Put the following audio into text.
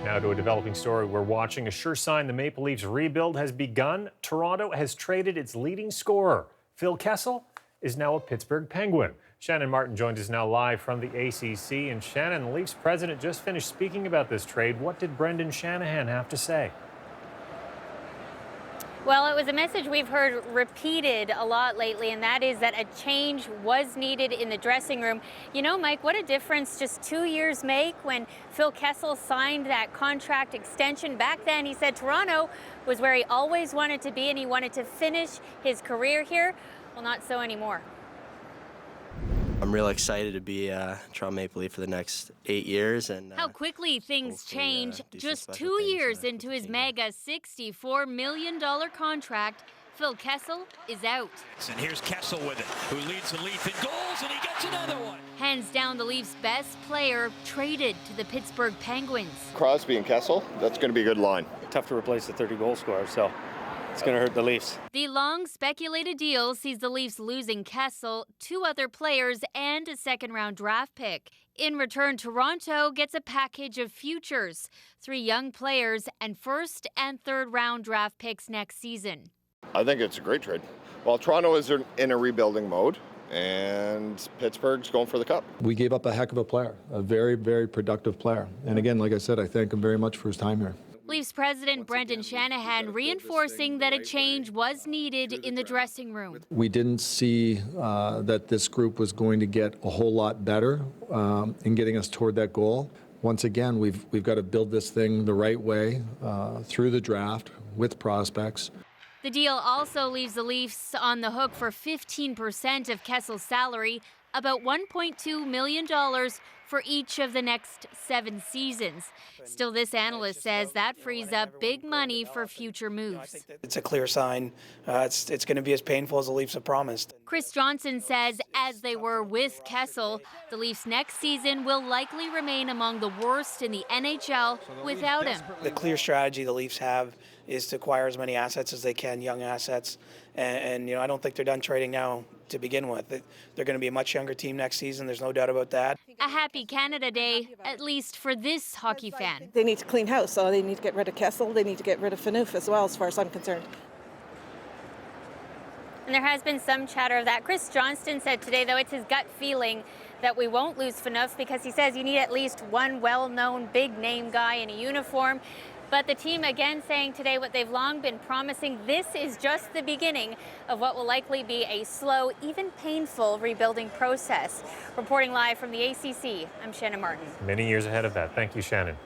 Now to a developing story we're watching. A sure sign the Maple Leafs rebuild has begun. Toronto has traded its leading scorer. Phil Kessel is now a Pittsburgh Penguin. Shannon Martin joins us now live from the ACC. And Shannon, the Leafs president just finished speaking about this trade. What did Brendan Shanahan have to say? Well, it was a message we've heard repeated a lot lately, and that is that a change was needed in the dressing room. You know, Mike, what a difference just 2 years make when Phil Kessel signed that contract extension. Back then, he said Toronto was where he always wanted to be, and he wanted to finish his career here. Well, not so anymore. I'm real excited to be Toronto Maple Leaf for the next 8 years. And how quickly things change. Just 2 years into his mega $64 million contract, Phil Kessel is out. And here's Kessel with it, who leads the Leaf in goals, and he gets another one. Hands down the Leafs' best player, traded to the Pittsburgh Penguins. Crosby and Kessel, that's going to be a good line. Tough to replace the 30-goal scorer, so it's going to hurt the Leafs. The long-speculated deal sees the Leafs losing Kessel, 2 other players, and a second-round draft pick. In return, Toronto gets a package of futures, 3 young players, and first- and third-round draft picks next season. I think it's a great trade. Well, Toronto is in a rebuilding mode, and Pittsburgh's going for the cup. We gave up a heck of a player, a very, very productive player. And again, like I said, I thank him very much for his time here. Leafs president Brendan Shanahan reinforcing that a change was needed in the dressing room. We didn't see that this group was going to get a whole lot better in getting us toward that goal. Once again, we've got to build this thing the right way through the draft with prospects. The deal also leaves the Leafs on the hook for 15% of Kessel's salary, about $1.2 million for each of the next 7 seasons. Still, this analyst says that frees up big money for future moves. It's a clear sign. It's going to be as painful as the Leafs have promised. Chris Johnson says, as they were with Kessel, the Leafs next season will likely remain among the worst in the NHL without him. The clear strategy the Leafs have is to acquire as many assets as they can, young assets. And you know, I don't think they're done trading now to begin with. They're going to be a much younger team next season. There's no doubt about that. A happy Canada Day, at least for this hockey fan. They need to clean house, so they need to get rid of Kessel. They need to get rid of Phaneuf as well, as far as I'm concerned. And there has been some chatter of that. Chris Johnston said today, though, it's his gut feeling that we won't lose Phaneuf because he says you need at least one well-known big-name guy in a uniform. But the team again saying today what they've long been promising, this is just the beginning of what will likely be a slow, even painful rebuilding process. Reporting live from the ACC, I'm Shannon Martin. Many years ahead of that. Thank you, Shannon.